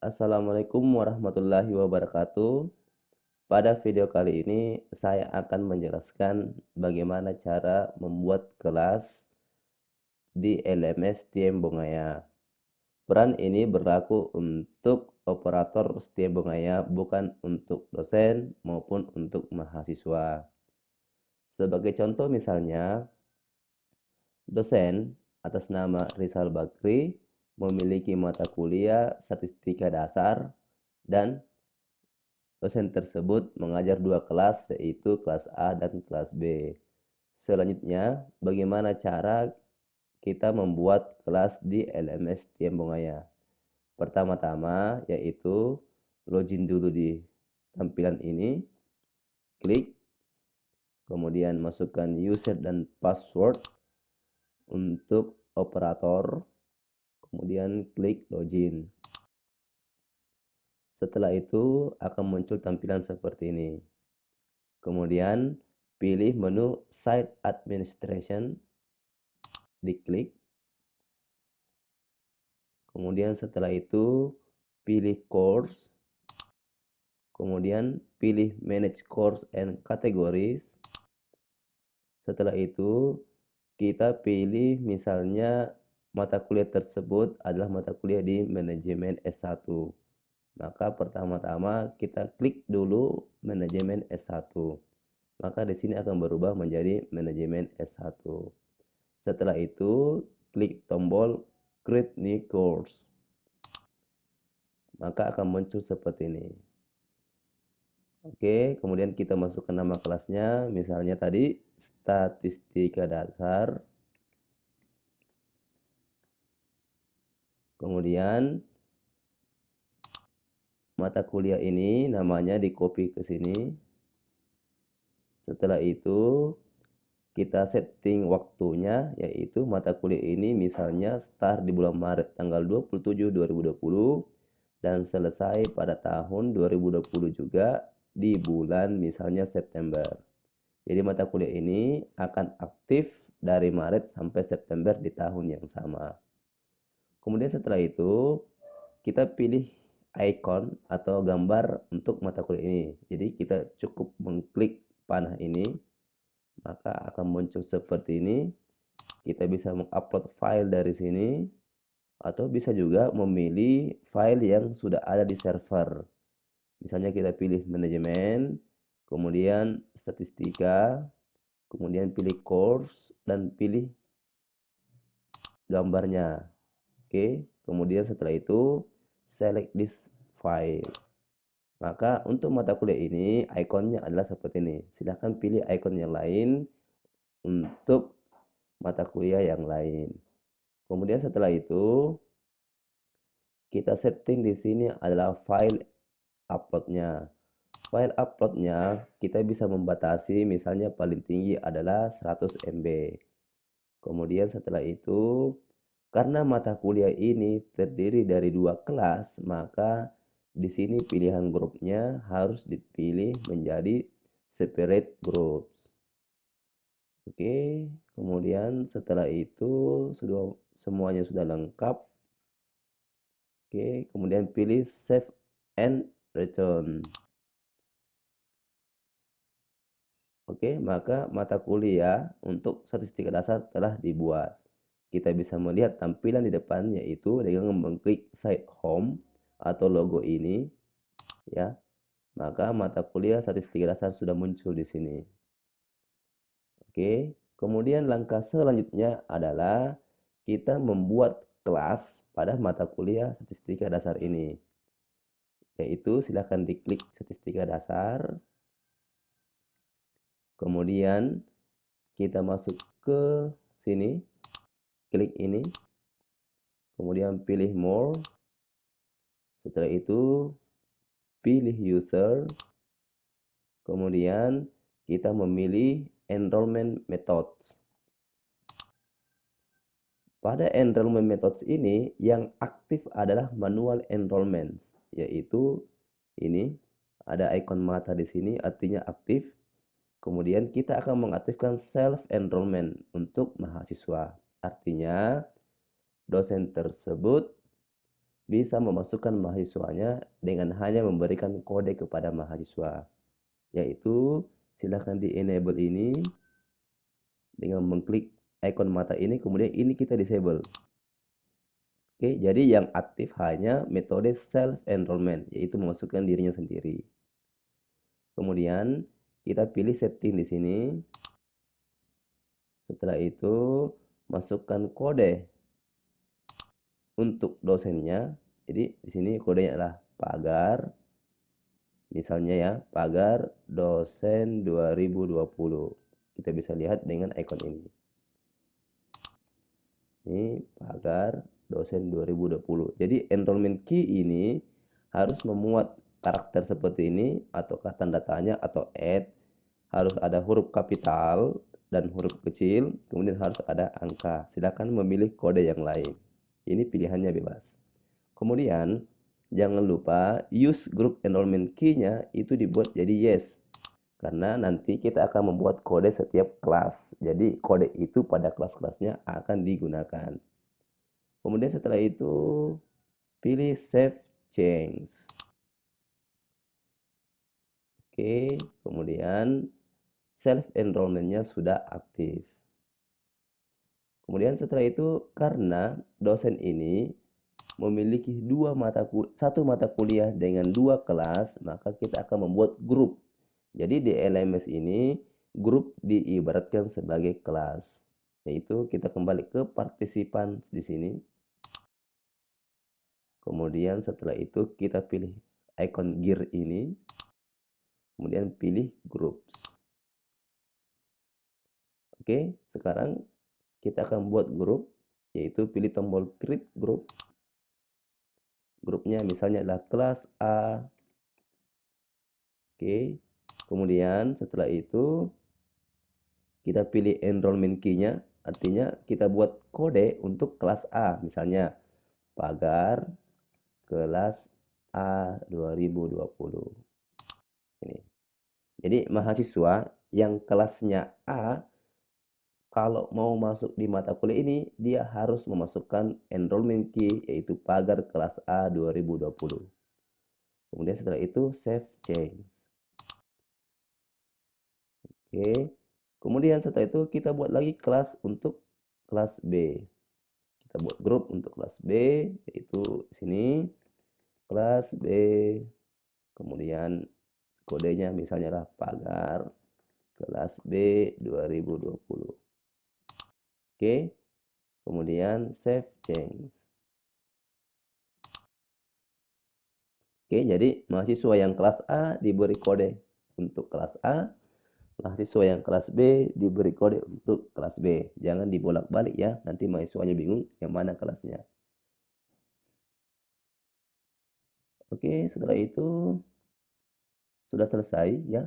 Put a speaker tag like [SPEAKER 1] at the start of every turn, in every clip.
[SPEAKER 1] Assalamualaikum warahmatullahi wabarakatuh. Pada video kali ini saya akan menjelaskan bagaimana cara membuat kelas di LMS Bongaya. Peran ini berlaku untuk operator Bongaya, bukan untuk dosen maupun untuk mahasiswa. Sebagai contoh misalnya, dosen atas nama Rizal Bakri memiliki mata kuliah statistika dasar dan dosen tersebut mengajar dua kelas, yaitu kelas A dan kelas B. Selanjutnya, bagaimana cara kita membuat kelas di LMS Bongaya? Pertama-tama, yaitu login dulu di tampilan ini, klik, kemudian masukkan user dan password untuk operator, kemudian klik login. Setelah itu akan muncul tampilan seperti ini. Kemudian pilih menu Site Administration, diklik. Kemudian setelah itu pilih Course. Kemudian pilih Manage Course and Categories. Setelah itu kita pilih misalnya mata kuliah tersebut adalah mata kuliah di manajemen S1. Maka pertama-tama kita klik dulu manajemen S1. Maka di sini akan berubah menjadi manajemen S1. Setelah itu klik tombol Create New Course. Maka akan muncul seperti ini. Oke, kemudian kita masukkan nama kelasnya, misalnya tadi statistika dasar. Kemudian mata kuliah ini namanya di copy ke sini. Setelah itu kita setting waktunya, yaitu mata kuliah ini misalnya start di bulan Maret tanggal 27 2020 dan selesai pada tahun 2020 juga di bulan misalnya September. Jadi mata kuliah ini akan aktif dari Maret sampai September di tahun yang sama. Kemudian setelah itu kita pilih icon atau gambar untuk mata kuliah ini. Jadi kita cukup mengklik panah ini, maka akan muncul seperti ini. Kita bisa mengupload file dari sini atau bisa juga memilih file yang sudah ada di server. Misalnya kita pilih manajemen, kemudian statistika, kemudian pilih course dan pilih gambarnya. Oke, kemudian setelah itu select this file. Maka untuk mata kuliah ini ikonnya adalah seperti ini. Silahkan pilih ikon yang lain untuk mata kuliah yang lain. Kemudian setelah itu kita setting di sini adalah file uploadnya. File uploadnya kita bisa membatasi, misalnya paling tinggi adalah 100 MB. Kemudian setelah itu, karena mata kuliah ini terdiri dari dua kelas, maka di sini pilihan grupnya harus dipilih menjadi separate groups. Oke, kemudian setelah itu semuanya sudah lengkap. Oke, kemudian pilih save and return. Oke, maka mata kuliah untuk statistika dasar telah dibuat. Kita bisa melihat tampilan di depan, yaitu dengan mengklik site home atau logo ini, ya. Maka mata kuliah statistika dasar sudah muncul di sini. Oke, kemudian langkah selanjutnya adalah kita membuat kelas pada mata kuliah statistika dasar ini. Yaitu silakan diklik statistika dasar. Kemudian kita masuk ke sini, klik ini, kemudian pilih more. Setelah itu pilih user, kemudian kita memilih enrollment methods. Pada enrollment methods ini yang aktif adalah manual enrollment, yaitu ini ada ikon mata di sini artinya aktif. Kemudian kita akan mengaktifkan self enrollment untuk mahasiswa. Artinya dosen tersebut bisa memasukkan mahasiswanya dengan hanya memberikan kode kepada mahasiswa, yaitu silahkan di enable ini dengan mengklik ikon mata ini, kemudian ini kita disable. Oke, jadi yang aktif hanya metode self enrollment, yaitu memasukkan dirinya sendiri. Kemudian kita pilih setting di sini. Setelah itu masukkan kode untuk dosennya. Jadi di sini kodenya adalah pagar. Misalnya ya, pagar dosen 2020. Kita bisa lihat dengan ikon ini. Ini pagar dosen 2020. Jadi enrollment key ini harus memuat karakter seperti ini ataukah tanda tanya atau add, harus ada huruf kapital dan huruf kecil, kemudian harus ada angka. Silakan memilih kode yang lain. Ini pilihannya bebas. Kemudian jangan lupa use group enrollment key-nya itu dibuat jadi yes. Karena nanti kita akan membuat kode setiap kelas. Jadi kode itu pada kelas-kelasnya akan digunakan. Kemudian setelah itu pilih save change. Oke, kemudian self enrollment-nya sudah aktif. Kemudian setelah itu karena dosen ini memiliki satu mata kuliah dengan 2 kelas, maka kita akan membuat grup. Jadi di LMS ini grup diibaratkan sebagai kelas. Yaitu kita kembali ke partisipan di sini. Kemudian setelah itu kita pilih icon gear ini. Kemudian pilih groups. Oke, sekarang kita akan buat grup, yaitu pilih tombol create group. Grupnya misalnya adalah kelas A. Oke, kemudian setelah itu kita pilih enrollment key-nya, artinya kita buat kode untuk kelas A, misalnya pagar kelas A 2020. Ini. Jadi mahasiswa yang kelasnya A kalau mau masuk di mata kuliah ini, dia harus memasukkan enrollment key, yaitu pagar kelas A 2020. Kemudian setelah itu save change. Oke. Kemudian setelah itu kita buat lagi kelas untuk kelas B. Kita buat grup untuk kelas B, yaitu sini kelas B. Kemudian kodenya misalnya lah pagar kelas B 2020. Oke. Kemudian save change. Oke, jadi mahasiswa yang kelas A diberi kode untuk kelas A, mahasiswa yang kelas B diberi kode untuk kelas B. Jangan dibolak-balik ya, nanti mahasiswanya bingung yang mana kelasnya. Oke, setelah itu sudah selesai ya.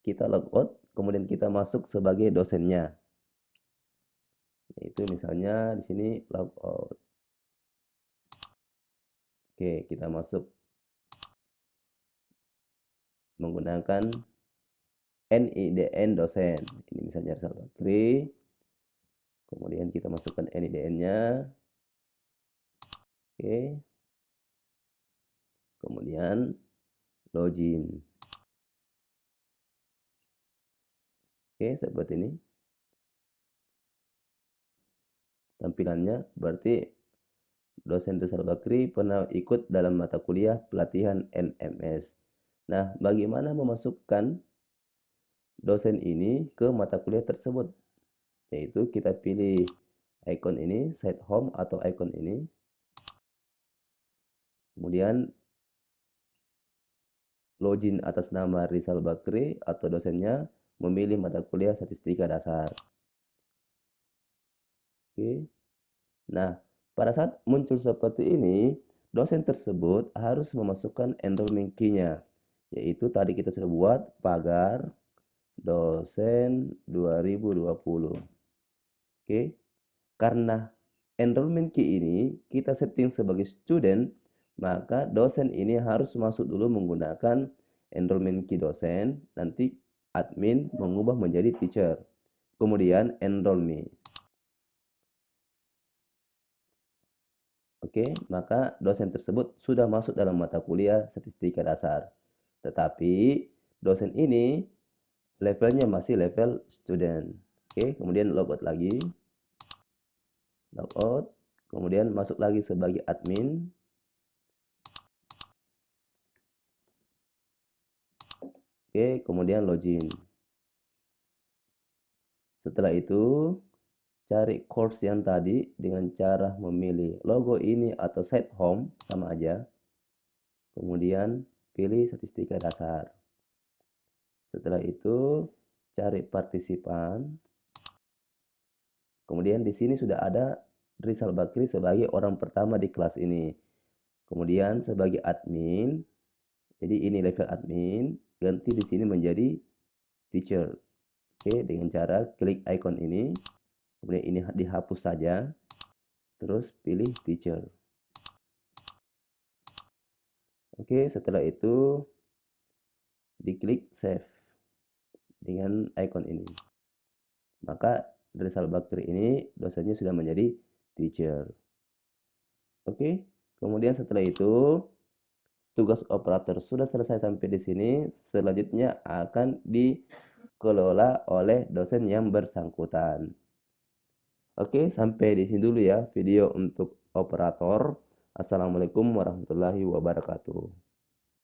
[SPEAKER 1] Kita logout, kemudian kita masuk sebagai dosennya. Yaitu misalnya di sini logout. Oke, kita masuk menggunakan NIDN dosen. Ini misalnya Rizal Bakri. Kemudian kita masukkan NIDN-nya. Oke. Kemudian login. Oke, seperti ini. Tampilannya berarti dosen Rizal Bakri pernah ikut dalam mata kuliah pelatihan LMS. Nah, bagaimana memasukkan dosen ini ke mata kuliah tersebut? Yaitu kita pilih icon ini, site home atau icon ini. Kemudian login atas nama Rizal Bakri atau dosennya, memilih mata kuliah statistika dasar. Oke. Nah, pada saat muncul seperti ini, dosen tersebut harus memasukkan enrollment key-nya. Yaitu tadi kita sudah buat pagar dosen 2020. Oke. Karena enrollment key ini kita setting sebagai student, maka dosen ini harus masuk dulu menggunakan enrollment key dosen, nanti admin mengubah menjadi teacher. Kemudian enroll me. Oke, maka dosen tersebut sudah masuk dalam mata kuliah statistika dasar. Tetapi dosen ini levelnya masih level student. Oke, kemudian logout lagi, logout, kemudian masuk lagi sebagai admin. Oke, kemudian login. Setelah itu, cari course yang tadi dengan cara memilih logo ini atau site home, sama aja. Kemudian pilih statistika dasar. Setelah itu, cari partisipan. Kemudian di sini sudah ada Rizal Bakri sebagai orang pertama di kelas ini. Kemudian sebagai admin, jadi ini level admin, ganti di sini menjadi teacher. Oke, dengan cara klik icon ini, kemudian ini dihapus saja, terus pilih teacher. Oke, setelah itu diklik save dengan icon ini. Maka Rizal Bakri ini dosennya sudah menjadi teacher. Oke, kemudian setelah itu tugas operator sudah selesai sampai di sini. Selanjutnya akan dikelola oleh dosen yang bersangkutan. Oke, sampai di sini dulu ya video untuk operator. Assalamualaikum warahmatullahi wabarakatuh.